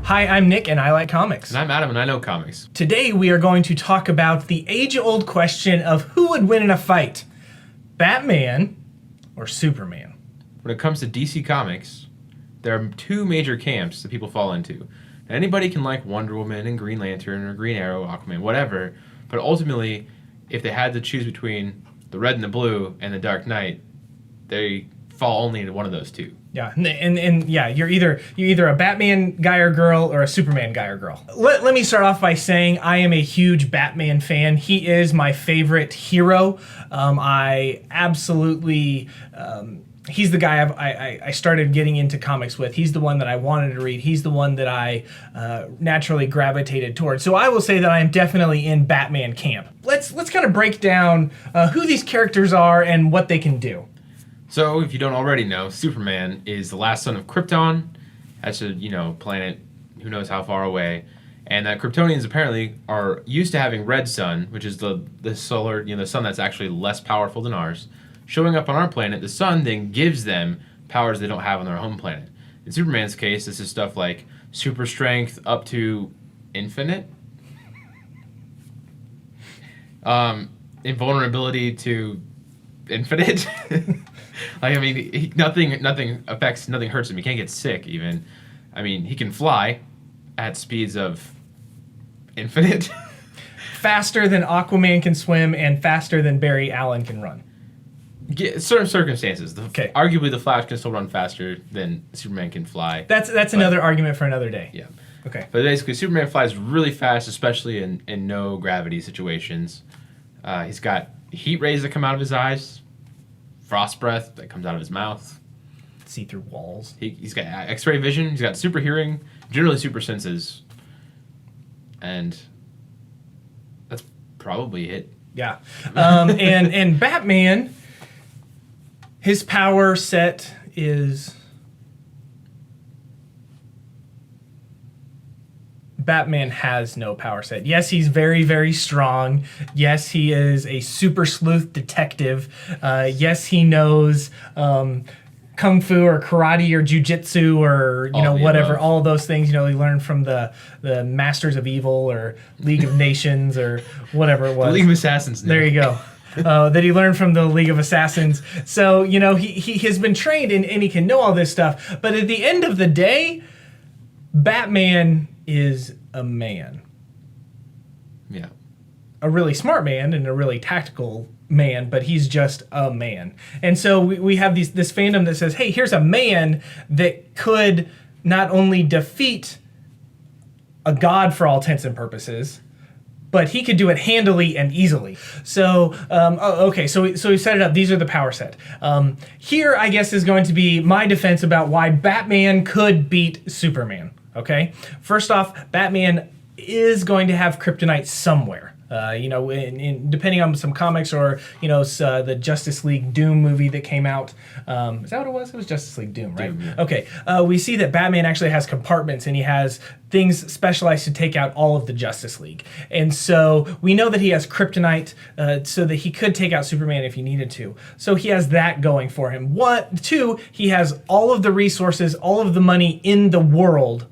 Hi, I'm Nick, and I like comics. And I'm Adam, and I know comics. Today we are going to talk about the age-old question of who would win in a fight, Batman or Superman? When it comes to DC Comics, there are two major camps that people fall into. Now, anybody can like Wonder Woman and Green Lantern or Green Arrow, Aquaman, whatever, but ultimately, if they had to choose between the red and the blue and the Dark Knight, they fall only into one of those two. Yeah, and yeah, you're either a Batman guy or girl or a Superman guy or girl. Let me start off by saying I am a huge Batman fan. He is my favorite hero. I absolutely... he's the guy I started getting into comics with. He's the one that I wanted to read. He's the one that I naturally gravitated towards. So I will say that I am definitely in Batman camp. Let's kind of break down who these characters are and what they can do. So, if you don't already know, Superman is the last son of Krypton. That's a, planet who knows how far away. And that Kryptonians apparently are used to having red sun, which is the solar, the sun that's actually less powerful than ours. Showing up on our planet, the sun then gives them powers they don't have on their home planet. In Superman's case, this is stuff like super strength up to infinite. Invulnerability to infinite. Nothing hurts him. He can't get sick even. He can fly at speeds of infinite. Faster than Aquaman can swim and faster than Barry Allen can run. Certain circumstances. Arguably, the Flash can still run faster than Superman can fly. That's another argument for another day. Yeah. Okay. But basically, Superman flies really fast, especially in no gravity situations. He's got heat rays that come out of his eyes, frost breath that comes out of his mouth. See through walls. He's got X-ray vision. He's got super hearing, generally super senses, and that's probably it. Yeah. And Batman, his power set is... Batman has no power set. Yes, he's very, very strong. Yes, he is a super sleuth detective. Yes, he knows kung fu or karate or jujitsu or whatever. All of those things. He learned from the Masters of Evil or League of Nations or whatever it was. The League of Assassins. There you go. That he learned from the League of Assassins. So he has been trained and he can know all this stuff. But at the end of the day, Batman is a man. Yeah. A really smart man and a really tactical man, but he's just a man. And so we have this fandom that says, hey, here's a man that could not only defeat a god for all intents and purposes, but he could do it handily and easily. So, so we set it up. These are the power set. Here, I guess, is going to be my defense about why Batman could beat Superman. Okay, first off, Batman is going to have kryptonite somewhere. Depending on some comics or the Justice League Doom movie that came out. Is that what it was? It was Justice League Doom, right? Doom, yeah. Okay. We see that Batman actually has compartments and he has things specialized to take out all of the Justice League. And so we know that he has kryptonite so that he could take out Superman if he needed to. So he has that going for him. Two, he has all of the resources, all of the money in the world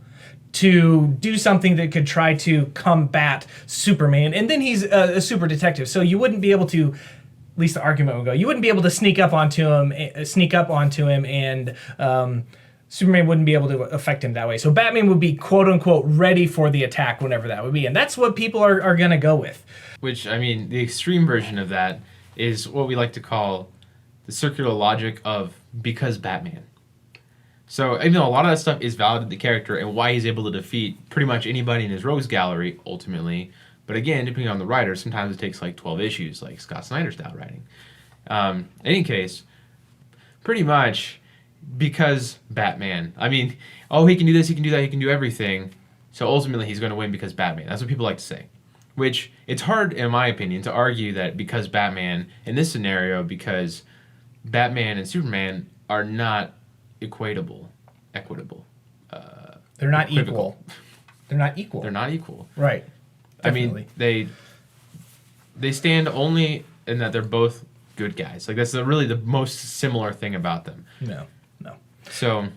to do something that could try to combat Superman. And then he's a super detective, so you wouldn't be able to, at least the argument would go, you wouldn't be able to sneak up onto him, and Superman wouldn't be able to affect him that way. So Batman would be, quote-unquote, ready for the attack whenever that would be. And that's what people are going to go with. Which, the extreme version of that is what we like to call the circular logic of because Batman. So, even though a lot of that stuff is valid to the character and why he's able to defeat pretty much anybody in his rogues gallery, ultimately, but again, depending on the writer, sometimes it takes like 12 issues, like Scott Snyder style writing. In any case, pretty much because Batman. He can do this, he can do that, he can do everything. So ultimately, he's going to win because Batman. That's what people like to say. Which, it's hard, in my opinion, to argue that because Batman, in this scenario, because Batman and Superman are not equitable. They're not equal. They're not equal. They're not equal. Right. Definitely. They stand only in that they're both good guys. Like that's really the most similar thing about them. No. So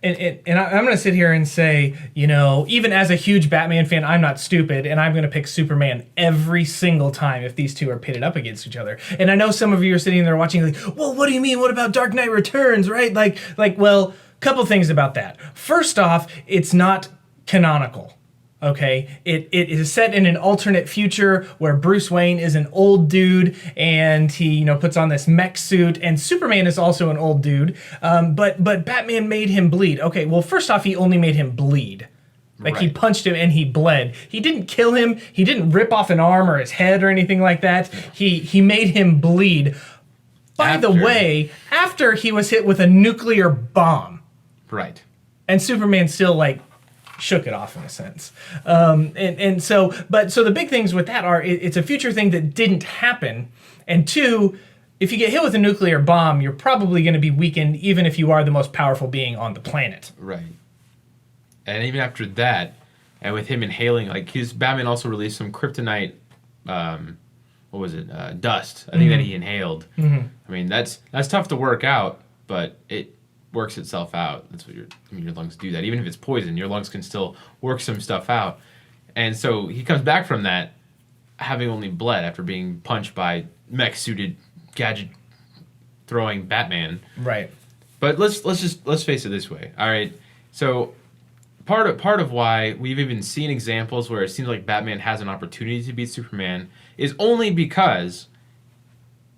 I'm going to sit here and say, you know, even as a huge Batman fan, I'm not stupid, and I'm going to pick Superman every single time if these two are pitted up against each other. And I know some of you are sitting there watching like, well, what do you mean? What about Dark Knight Returns, right? Well, couple things about that. First off, it's not canonical. Okay, it is set in an alternate future where Bruce Wayne is an old dude and he, you know, puts on this mech suit, and Superman is also an old dude, but Batman made him bleed. Okay, well, first off, he only made him bleed. Like, he punched him and he bled. He didn't kill him. He didn't rip off an arm or his head or anything like that. He made him bleed. By the way, after he was hit with a nuclear bomb. Right. And Superman still, like, shook it off in a sense. So the big things with that are it's a future thing that didn't happen. And two, if you get hit with a nuclear bomb, you're probably going to be weakened even if you are the most powerful being on the planet. Right. And even after that, and with him inhaling, like, Batman also released some kryptonite, what was it, dust, I think, that he inhaled. I mean, that's tough to work out, but it works itself out. That's what your lungs do that. Even if it's poison, your lungs can still work some stuff out. And so he comes back from that having only bled after being punched by mech-suited, gadget-throwing Batman. Right. But let's face it this way. All right. So part of why we've even seen examples where it seems like Batman has an opportunity to beat Superman is only because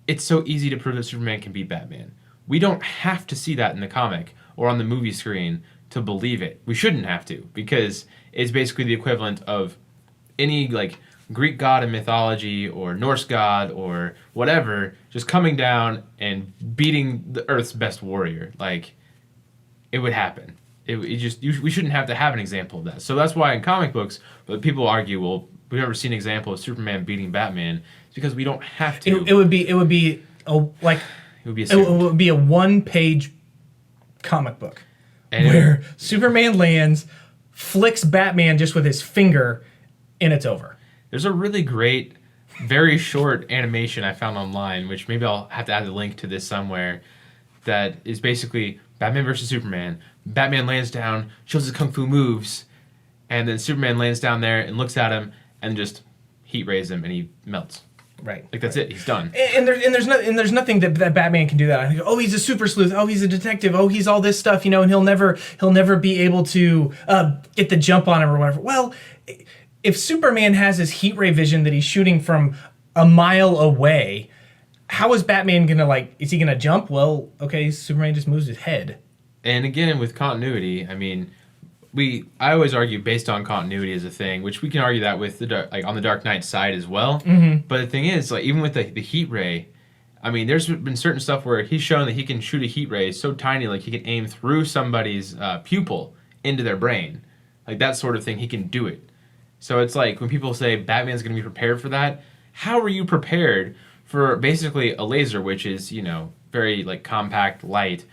it's so easy to prove that Superman can beat Batman. We don't have to see that in the comic or on the movie screen to believe it. We shouldn't have to, because it's basically the equivalent of any, like, Greek god in mythology or Norse god or whatever just coming down and beating the Earth's best warrior. Like, it would happen. We shouldn't have to have an example of that. So that's why in comic books, people argue, well, we've never seen an example of Superman beating Batman. It's because we don't have to. It would be a one-page comic book where Superman lands, flicks Batman just with his finger, and it's over. There's a really great, very short animation I found online, which maybe I'll have to add a link to this somewhere, that is basically Batman versus Superman. Batman lands down, shows his kung fu moves, and then Superman lands down there and looks at him and just heat rays him, and he melts. Right. Like, that's it. He's done. And there's nothing that Batman can do that. I think, oh, he's a super sleuth. Oh, he's a detective. Oh, he's all this stuff, you know, and he'll never be able to get the jump on him or whatever. Well, if Superman has his heat ray vision that he's shooting from a mile away, how is Batman gonna, is he gonna jump? Well, okay, Superman just moves his head. And again, with continuity, I mean, I always argue based on continuity as a thing, which we can argue that with on the Dark Knight side as well. Mm-hmm. But the thing is, like, even with the heat ray, I mean, there's been certain stuff where he's shown that he can shoot a heat ray so tiny, like he can aim through somebody's pupil into their brain, like that sort of thing. He can do it. So it's like when people say Batman's going to be prepared for that, how are you prepared for basically a laser, which is, you know, very, like, compact, light,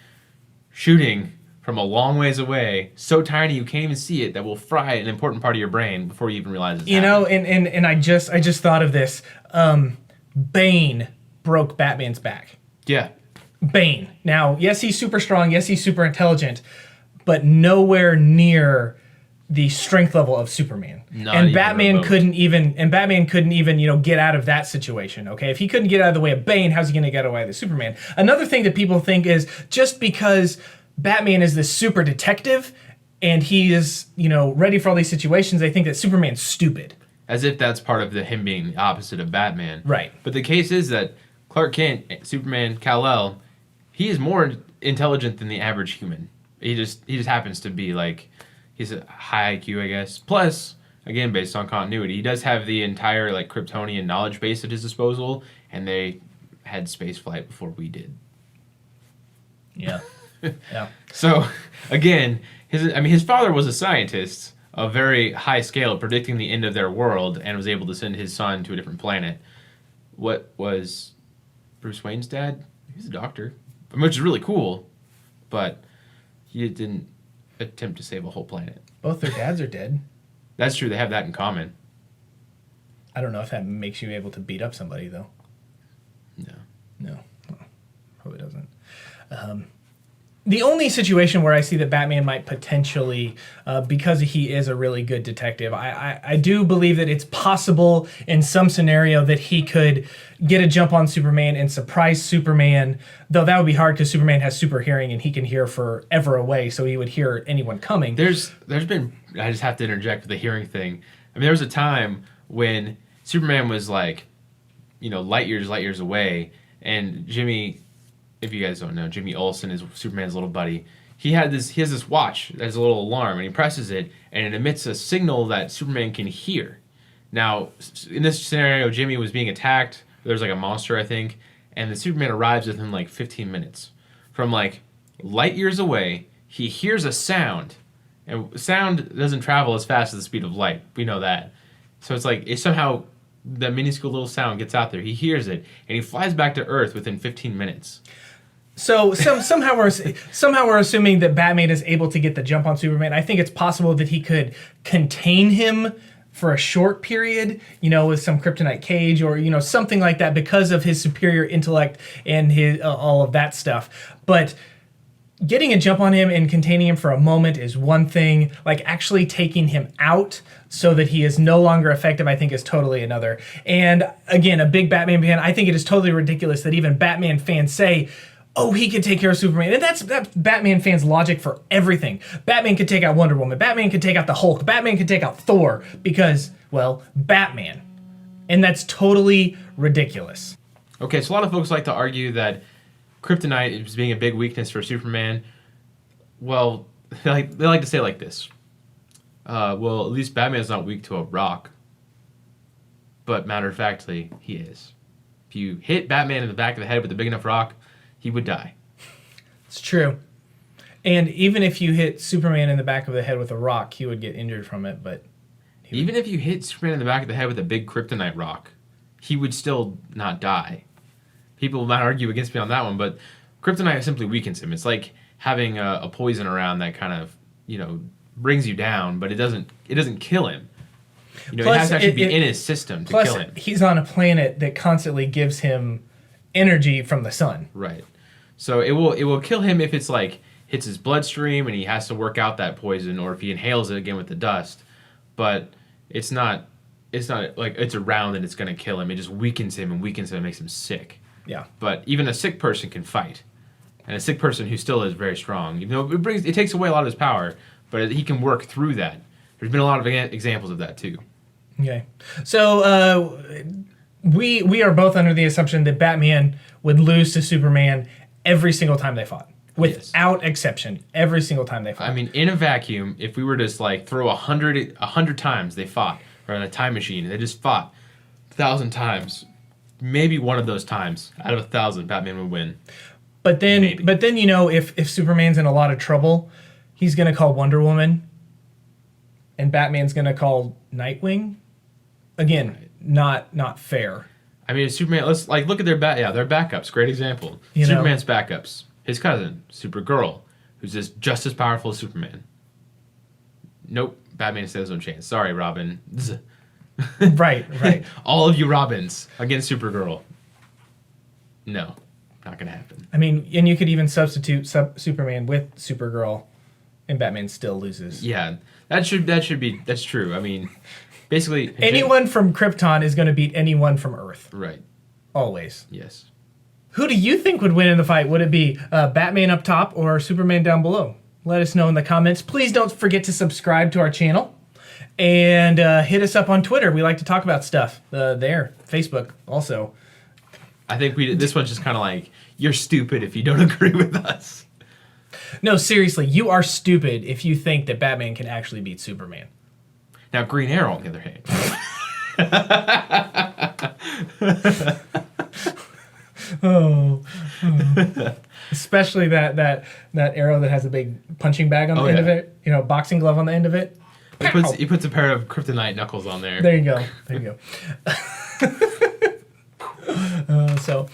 shooting from a long ways away, so tiny you can't even see it, that will fry an important part of your brain before you even realize it's happening. And I just thought of this. Bane broke Batman's back. Yeah. Bane. Now, yes, he's super strong. Yes, he's super intelligent, but nowhere near the strength level of Superman. And Batman couldn't even, you know, get out of that situation. Okay, if he couldn't get out of the way of Bane, how's he going to get away with Superman? Another thing that people think is just because Batman is this super detective and he is, you know, ready for all these situations, they think that Superman's stupid. As if that's part of him being the opposite of Batman. Right. But the case is that Clark Kent, Superman, Kal-El, he is more intelligent than the average human. He just happens to be, like, he's a high IQ, I guess. Plus, again, based on continuity, he does have the entire, like, Kryptonian knowledge base at his disposal, and they had space flight before we did. Yeah. Yeah. So, again, his father was a scientist of very high scale, predicting the end of their world, and was able to send his son to a different planet. What was Bruce Wayne's dad? He's a doctor, which is really cool, but he didn't attempt to save a whole planet. Both their dads are dead. That's true. They have that in common. I don't know if that makes you able to beat up somebody, though. No. No. Well, probably doesn't. The only situation where I see that Batman might potentially, because he is a really good detective, I do believe that it's possible in some scenario that he could get a jump on Superman and surprise Superman, though that would be hard because Superman has super hearing and he can hear forever away, so he would hear anyone coming. There's been, I just have to interject with the hearing thing. I mean, there was a time when Superman was like, light years away, and Jimmy, if you guys don't know, Jimmy Olsen is Superman's little buddy. He has this watch that has a little alarm, and he presses it, and it emits a signal that Superman can hear. Now, in this scenario, Jimmy was being attacked. There's like a monster, I think, and the Superman arrives within like 15 minutes. From like light years away, he hears a sound, and sound doesn't travel as fast as the speed of light. We know that. So it's somehow that minuscule little sound gets out there. He hears it, and he flies back to Earth within 15 minutes. So somehow we're assuming that Batman is able to get the jump on Superman. I think it's possible that he could contain him for a short period, with some kryptonite cage or something like that because of his superior intellect and his all of that stuff. But getting a jump on him and containing him for a moment is one thing. Like actually taking him out so that he is no longer effective, I think is totally another. And again, a big Batman fan, I think it is totally ridiculous that even Batman fans say, oh, he could take care of Superman. And that's Batman fans' logic for everything. Batman could take out Wonder Woman. Batman could take out the Hulk. Batman could take out Thor because, well, Batman. And that's totally ridiculous. Okay, so a lot of folks like to argue that kryptonite is being a big weakness for Superman. Well, they like to say it like this. Well, at least Batman's not weak to a rock. But matter of factly, he is. If you hit Batman in the back of the head with a big enough rock, he would die. It's true. And even if you hit Superman in the back of the head with a rock, he would get injured from it, but... Even if you hit Superman in the back of the head with a big kryptonite rock, he would still not die. People might argue against me on that one, but kryptonite simply weakens him. It's like having a poison around that kind of, brings you down, but it doesn't kill him. It has to actually be in his system to kill him. He's on a planet that constantly gives him energy from the sun. Right. So it will kill him if it's like hits his bloodstream and he has to work out that poison, or if he inhales it again with the dust. But it's not like it's around and it's going to kill him. It just weakens him and makes him sick. Yeah. But even a sick person can fight. And a sick person who still is very strong. It takes away a lot of his power, but he can work through that. There's been a lot of examples of that too. Okay. So we are both under the assumption that Batman would lose to Superman every single time they fought. Without exception, every single time they fought. I mean, in a vacuum, if we were to throw 100 times they fought, or in a time machine, and they just fought 1,000 times, maybe one of those times out of 1,000, Batman would win. But then, if Superman's in a lot of trouble, he's gonna call Wonder Woman, and Batman's gonna call Nightwing. Again, right. Not fair. I mean, Superman. Let's look at their backups. Great example. Superman's backups. His cousin, Supergirl, who's just as powerful as Superman. Nope, Batman stands no chance. Sorry, Robin. Right. All of you Robins against Supergirl. No, not gonna happen. I mean, and you could even substitute Superman with Supergirl, and Batman still loses. Yeah, that's true. I mean, basically, anyone from Krypton is going to beat anyone from Earth. Right. Always. Yes. Who do you think would win in the fight? Would it be Batman up top or Superman down below? Let us know in the comments. Please don't forget to subscribe to our channel. And hit us up on Twitter. We like to talk about stuff there. Facebook also. I think this one's just kind of like, you're stupid if you don't agree with us. No, seriously. You are stupid if you think that Batman can actually beat Superman. Now, Green Arrow, on the other hand. Oh. Especially that arrow that has a big punching bag on the end of it. Boxing glove on the end of it. He puts a pair of kryptonite knuckles on there. There you go. So.